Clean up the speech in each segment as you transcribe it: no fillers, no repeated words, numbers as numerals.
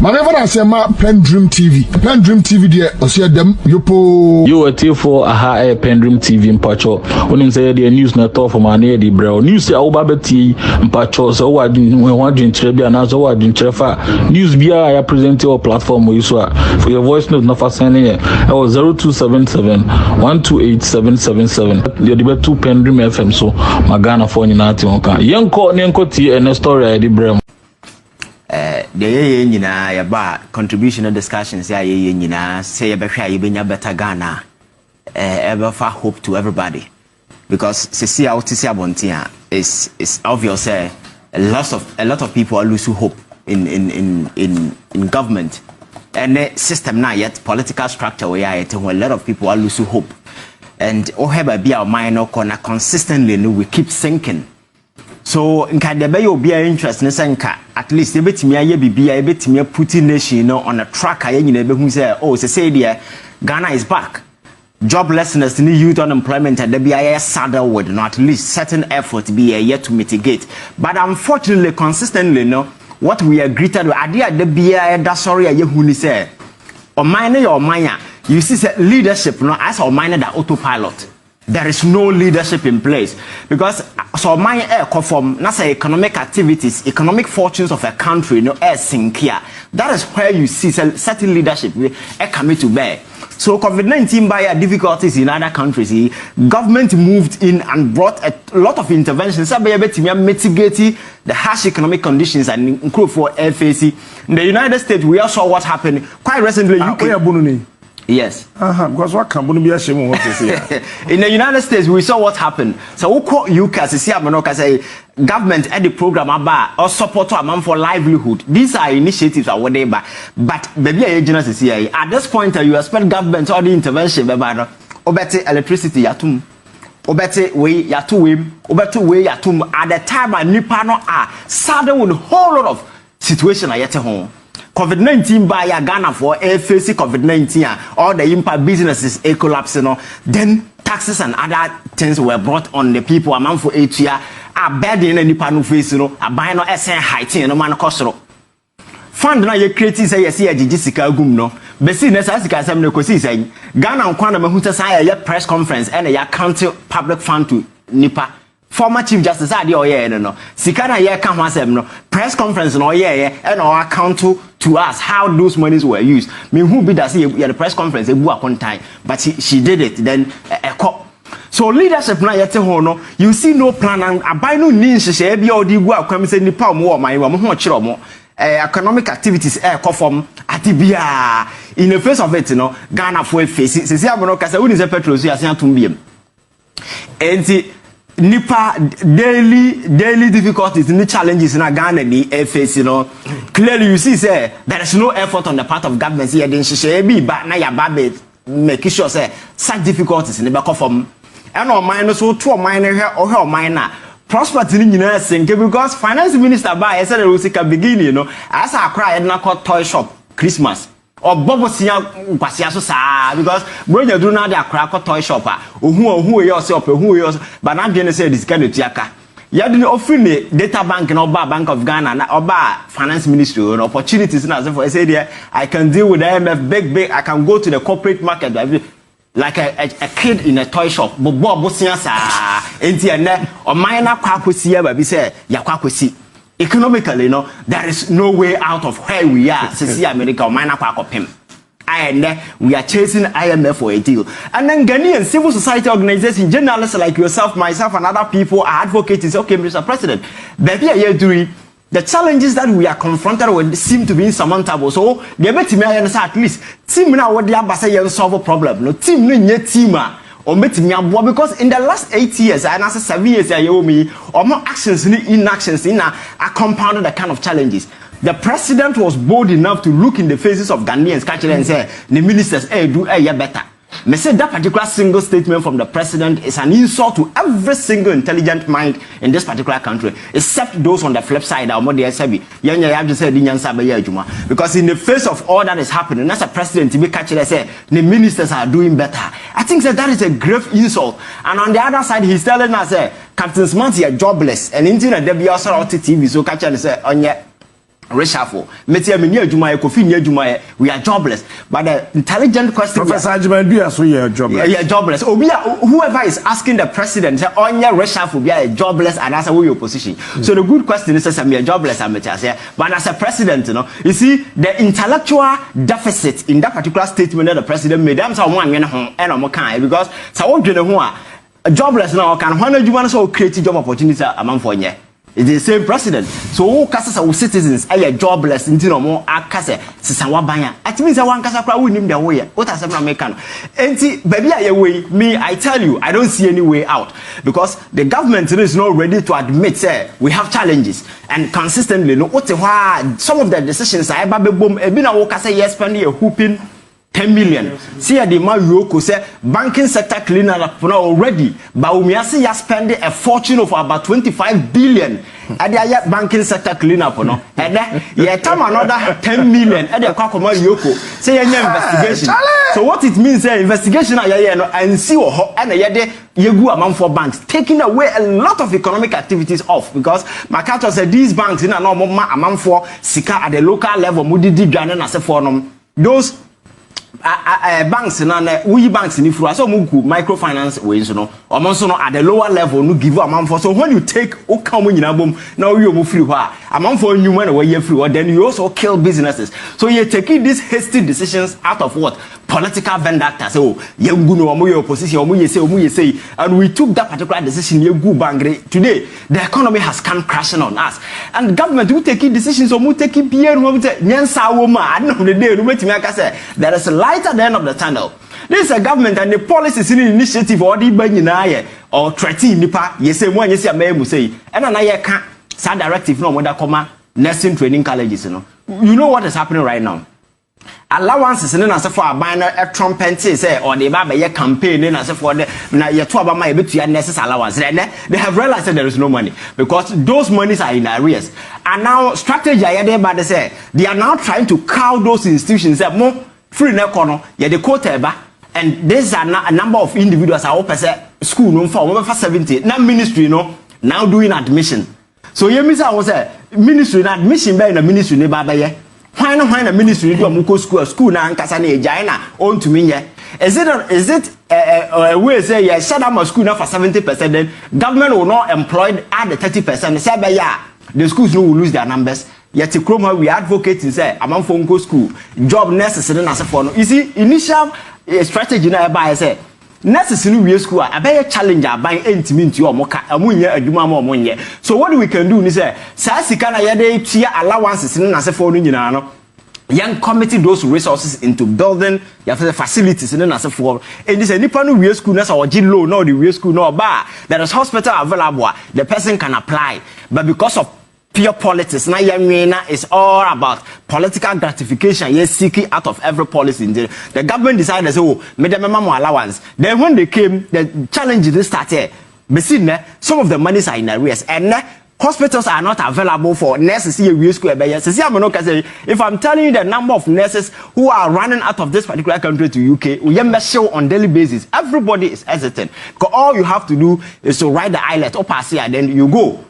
Manever I say ma PENDREAM TV. PENDREAM TV there osia dem yopo. You were till for a PENDREAM TV in Pacho. When him say the news not talk for my near the bro. News say our babeti in Pacho so what in Trebia and as what in Trefa. News be I present your platform with you for your voice note not for sending it. I was 0277 128 777. The debate 2 PENDREAM FM so Magana for you not young call tea and a story I did bro. The ye nyina ba contribution and discussions ya ye nyina say ye behwa ye benya better Ghana ever for hope to everybody because see out to see abontia is obvious a lot of people are losing hope in government and the system now yet political structure where a lot of people are losing hope and oheba be our minor corner consistently we keep sinking. So nka de be obi a interest ne senka at least e betimi aye bibia e betimi put nation no on a track aye nyina be hu say oh say there Ghana is back joblessness ni youth unemployment and there be aye saddle with no at least certain effort be yet to mitigate but unfortunately consistently no what we are greeted with ade de bia da sorry aye hu ni say o mine your mine you see say leadership no as o mine that autopilot. There is no leadership in place because so my air conform na say economic activities, economic fortunes of a country no air sink here. That is where you see certain leadership coming to bear. So COVID-19 by difficulties in other countries, government moved in and brought a lot of interventions to mitigate the harsh economic conditions and include for FAC. In the United States, we also saw what happened quite recently. Yes. Because what can be ashamed what to say? In the United States, we saw what happened. So we call UK say government at the program about or support to a man for livelihood. These are initiatives or whatever. But baby agency at this point you expect government or the intervention about obete electricity yatum. Obete way yatuwim, obete way yatum at the time and nipa no are saddled with a whole lot of situation at home. COVID-19 by Ghana for facing COVID-19 all the impact businesses a collapse then taxes and other things were brought on the people among for 8 years a bed in any panu face a buy no SN heighting no man cost fund na ye create say yes ye sika gum no be see na sika asem na kosi say Ghana nkwa na mahu say ya press conference and ya count public fund to nipa former Chief Justice ade oye no sika na ye ka ho asem no press conference no oye and our account to us how those monies were used. Me who be that say the press conference e bu upon time but she did it then so leadership na yete ho no you see no plan and abai no ni nhye bia odi gu akwam say nipa mo man wo ho kire mo economic activities form atibia in the face of it no Ghana for face say abono kasa woni say petrol so yasen atum biem enti nipa daily difficulties and challenges in Ghana ni face clearly you see say there is no effort on the part of government here then she be but na ya babe make sure say such difficulties in the back form and on mine so to mine here or mine na prosperity ni nyina sink because finance minister by said we can begin as I cry na toy shop Christmas or bobo sia kwasia so saa because bronya duru na dey akra toy shop ohu ye ose ohu ye but na dey say this kind of tiaka ya dey offer me data bank na oba Bank of Ghana na oba finance ministry or opportunities na say for say there I can deal with IMF big I can go to the corporate market like a kid in a toy shop bobo sia saa enti ene o man na kwa kwasia ba bi say ya kwa kwasi economically there is no way out of where we are see America or minor park of him and we are chasing IMF for a deal and then Ghanaian civil society organizations journalists like yourself myself and other people are advocating okay Mr. President baby are doing the challenges that we are confronted with seem to be insurmountable so they bet me at least team na what they are solve a problem no team no nye team because in the last 8 years and as 7 years or more actions inactions compounded the kind of challenges. The president was bold enough to look in the faces of Ghanaians and say the ministers do better. Me say that particular single statement from the president is an insult to every single intelligent mind in this particular country, except those on the flip side. Because in the face of all that is happening, as a president, to be catching say the ministers are doing better. I think that is a grave insult. And on the other side, he's telling us, Captain Smart, you're jobless, and into the WSR TV, so catch and say, reshuffle. Metia me near Juma, Kofi near Juma, we are jobless. But the intelligent question, Professor Ajimandu, so you're jobless. Yeah, jobless. Whoever is asking the president, say, on your reshuffle, be a jobless, and that's your position. So the good question is, I'm a jobless, I'm a but as a president, you see, the intellectual deficit in that particular statement that the president made, I'm someone, and I'm kind, because so jobless now can when you want to create job opportunities among for you. It is the same president. So all Kasa citizens are jobless until no more Akase, Sisawabanya. It means I want Kasa win him their way. What has American? And see, baby, me, I tell you, I don't see any way out because the government is not ready to admit, say, we have challenges and consistently, some of the decisions I boom, Ebina Wokasa, yes, spending a whooping 10 million. See the man Yoko say banking sector cleaner already. Bawumia say you spend a fortune of about 25 billion. At the banking sector cleaner for no. And then time another 10 million. At the Kakoma Yoko say investigation. So what it means is investigation and see what and yegu amount for banks taking away a lot of economic activities off because Makato said these banks in a normal amount for sika at the local level. Mudi di and as a forum those. Banks and we banks in Ifru, so microfinance ways, at the lower level, no give amount for. So when you take now you move free, amount for new money where you're free, then you also kill businesses. So you're taking these hasty decisions out of what? Political vendettas. So you opposition, say, and we took that particular decision. Today, the economy has come crashing on us, and government will take decisions. We take it. There is a light at the end of the tunnel. This is a government and the policies in initiative or the Benyina or Treti Nipa, yes, one yes, a may say, and I can't say directive no whether comma nursing training colleges. You know what is happening right now. Allowances and as for a banner a trumpet say or the Baba campaign and as for the Yatuaba my bit necessary allowance. They have realized that there is no money because those monies are in arrears. And now strategy by they say they are now trying to cow those institutions that more free na kono ye de quota ba and there's a number of individuals are open say school no for over 70 na ministry no now doing admission. So you miss I was say ministry na admission by na ministry ne ba ye why na ministry do am school na ankasa na ejai na on to me ye is it a way say you shut down my school now for 70% then government will not employ add the 30% say by ya the schools no will lose their numbers. Yet we advocate say among phone school job necessary as a for no. You see initial strategy na by say necessary we school a be challenge by intimate you omoka amunye adwuma ma omonye. So what we can do is say sika na ye dey tia allowances na as for no nyina no young committee those resources into building your facilities in as for and this nipa no we school na so low no the we school no ba there is hospital available the person can apply but because of pure politics now is all about political gratification yes seeking out of every policy in the government decided oh made them more allowance then when they came the challenge this started some of the monies are in arrears and hospitals are not available for nurses here we school if I'm telling you the number of nurses who are running out of this particular country to UK we show on daily basis everybody is hesitant because all you have to do is to ride the islet or pass here then you go.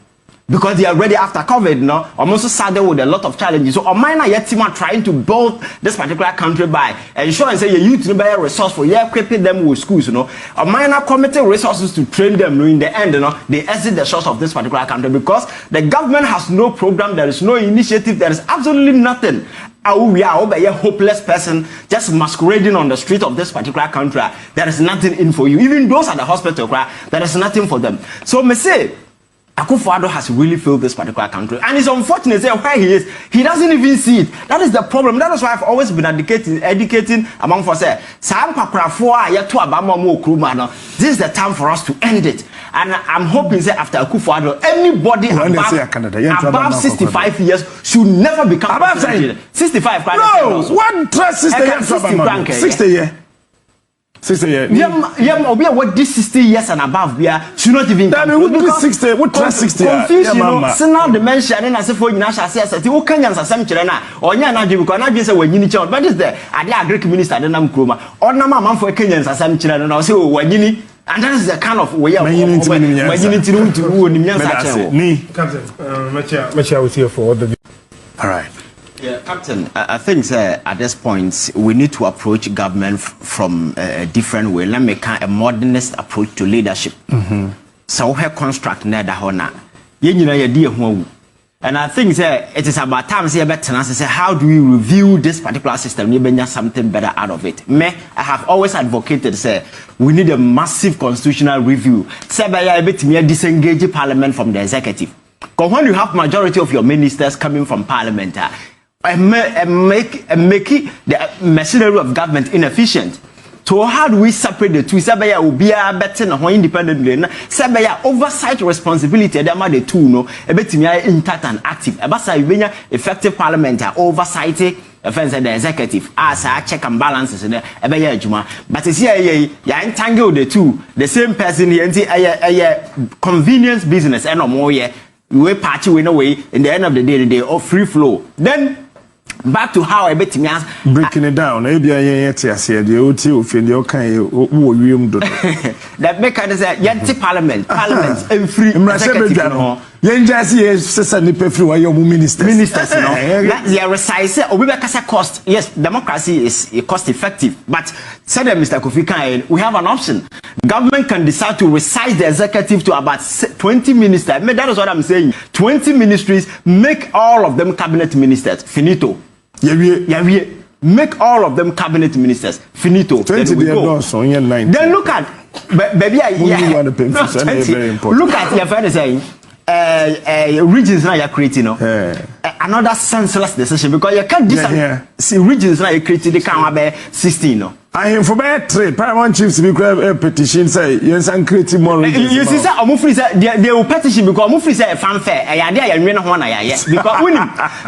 Because they are ready after COVID, no? I'm also saddled with a lot of challenges. So, minor yet team are trying to build this particular country by ensuring say you youth be resourceful, you equipping them with schools, you know. A minor committing resources to train them. In the end, you know, they exit the shores of this particular country because the government has no program, there is no initiative, there is absolutely nothing. We are over a hopeless person just masquerading on the street of this particular country. There is nothing in for you. Even those at the hospital, there is nothing for them. So, me say. Akufo-Addo has really failed this particular country, and it's unfortunate that where he is, he doesn't even see it. That is the problem. That is why I've always been educating among for say, this is the time for us to end it. And I'm hoping that after Akufo-Addo, anybody above 65 years should never become president. 65. No, what trust is the 60 years? 60 years. What this 60 years and above we are should not even come. What this 60? What trust 60? Confusion, you know. So now the mention and as if for national assessment, you can answer some children or you na because na just when you need child. But is there? I dey Greek minister then am Kroma. Or na man for Kenyans as some children and say when you need. And that is the kind of way of when you need to ni. Captain, Macha was here for the All right. Yeah, Captain, I think at this point we need to approach government from a different way. Let me make a modernist approach to leadership. So we construct neda hona. And I think it is about time say how do we review this particular system? We bring something better out of it. I have always advocated we need a massive constitutional review. Disengage parliament from the executive. Because when you have majority of your ministers coming from parliament, make the machinery of government inefficient. So how do we separate the two? Sabaya will be a better and independently. Sabaya oversight responsibility. The two no. A bit intact and active. Abasa you effective parliament oversight. Offense the executive as a check and balances in the juma. But it's here you entangle the two. The same person here a convenience business and no more. We party win away. In the end of the day, they are free flow. Then. Back to how I bet me breaking it down. Maybe I said the OT of your kind that make us say Yanti Parliament and free ministers, they are resize or cost. Yes, democracy is cost effective, but said Mr. Kofi Kyei, we have an option. Government can decide to resize the executive to about 20 ministers. That is what I'm saying. 20 ministries, make all of them cabinet ministers. Finito. Yeah, make all of them cabinet ministers. Finito. 20 then we go. Then look at baby. Look at your friend saying regions now you're creating another senseless decision because you can't see regions now you're creating the can be 16 no. I am for bad trade. Paramount chiefs be a petition say yes and creating more regions. You see sir Ofori say they will petition because Ofori say fanfare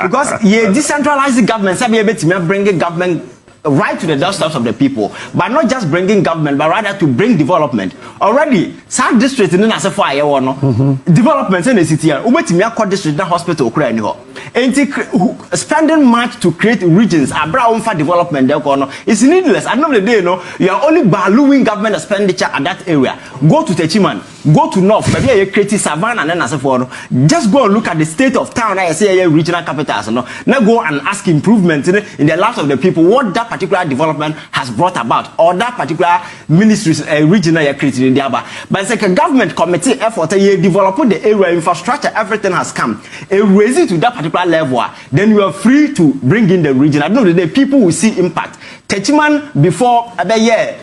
because you decentralize the government say be bring government right to the doorsteps of the people, but not just bringing government, but rather to bring development. Already, South District in the fire development in the city. Ubetimi district hospital spending much to create regions. Brown for development it's needless. At the end of the day, you are only ballooning government expenditure at that area. Go to Techiman, go to North, maybe you create Savannah and then just go and look at the state of town. I say regional capitals. Now go and ask improvements in the lives of the people. What that particular development has brought about, or that particular ministries regional created in the but it's like a government committee effort developing the area infrastructure, everything has come raise it to that particular level, then you are free to bring in the region. I know that the people will see impact. Techiman before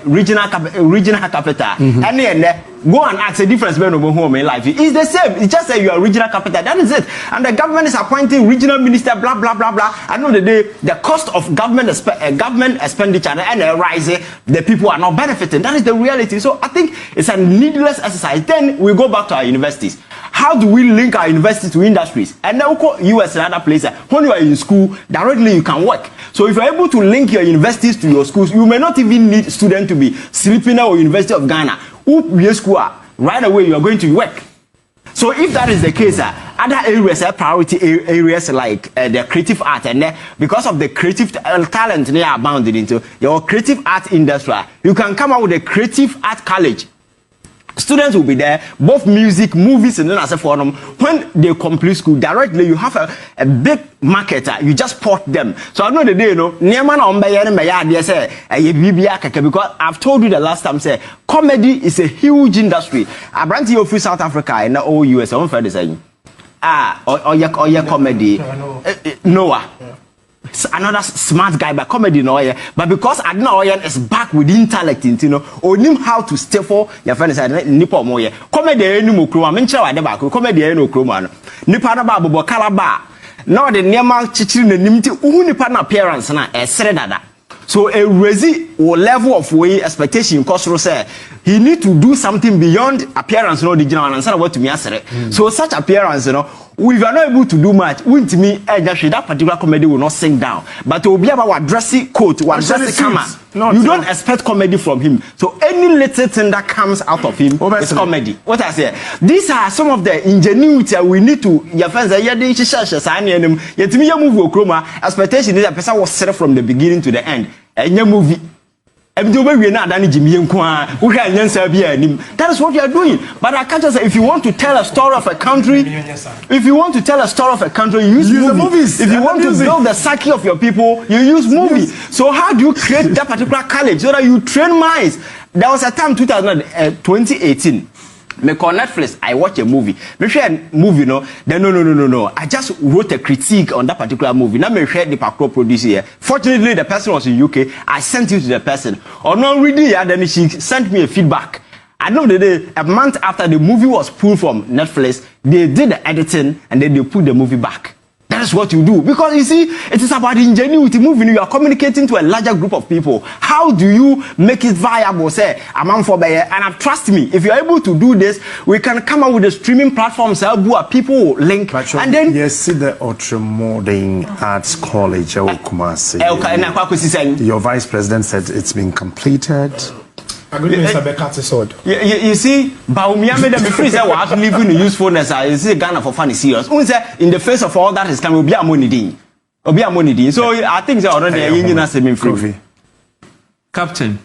regional capital and then go and ask the difference between home and life. It's the same. It's just that you are regional capital. That is it. And the government is appointing regional minister. Blah blah blah blah. I know the cost of government expenditure and rising. The people are not benefiting. That is the reality. So I think it's a needless exercise. Then we go back to our universities. How do we link our universities to industries? And now US and other places. When you are in school, directly you can work. So if you're able to link your universities to your schools, you may not even need students to be sleeping at University of Ghana. School, right away you are going to work. So if that is the case, other areas are priority areas like the creative art, and because of the creative talent they are abounded into your creative art industry, you can come out with a creative art college. Students will be there, both music, movies, and then as a forum. When they complete school, directly you have a big marketer. You just port them. So I know the day, because I've told you the last time, say comedy is a huge industry. I brand you free South Africa and the whole US. I'm fair to say, or your comedy, Noah. Another smart guy by comedy but because Adna is back with intellect or knew how to stay for your friends nipo moye comedy any mo kroma menche wa de back comedy no kroma no nipa na ba bobo kalaba now the normal chichiri nanim ti uhu nipa na appearance na esere dada. So a resi or level of way expectation cost say he need to do something beyond appearance no original and say what to me asere. So such appearance if you are not able to do much, wouldn't me that particular comedy will not sink down. But it will be about dressy coat, one dressy camera. You don't expect comedy from him. So any little thing that comes out of him is comedy. What I say, these are some of the ingenuity we need to. Your friends are expectation is a person was set from the beginning to the end. And your movie. That is what you are doing. But I can't just say, if you want to tell a story of a country, you use movies. If you want to build the psyche of your people, you use movies. So how do you create that particular college so that you train minds? There was a time 2018. Me call Netflix, I watch a movie. Me share a movie, no. Then no. I just wrote a critique on that particular movie. Now me share the Pakro producer here. Fortunately, the person was in UK. I sent it to the person. Or not reading it, then she sent me a feedback. I know the day, a month after the movie was pulled from Netflix, they did the editing and then they put the movie back. That is what you do. Because you see, it is about ingenuity moving. You are communicating to a larger group of people. How do you make it viable? Say, and trust me, if you are able to do this, we can come up with a streaming platform where people will link. And then yes, see the Ultramodern Arts College, Kumasi. Your vice president said it's been completed. You see, Bawumia made them free. Say, we have to live in the usefulness. I see Ghana for funny serious. In the face of all that is coming, will be a money. So I think they already a free. Captain.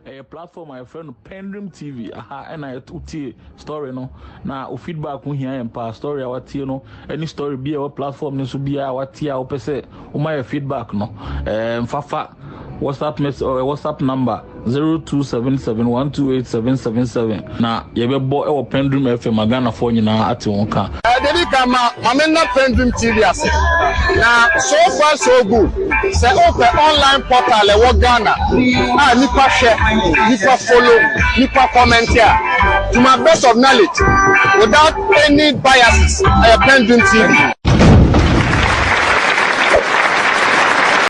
A platform my friend PENDREAM TV and I uti story no na o feedback we here and story our tie no any story be our platform no so be our tie o pese o my feedback no fafa WhatsApp message or WhatsApp number 0277128777 na ye be bo e wo PENDREAM FM Ghana for nyina ate won ka Debi kama amena PENDREAM TV ase na so far so good say open online portal e wo Ghana nipa share nipa follow nipa comment here to my best of knowledge without any biases PENDREAM TV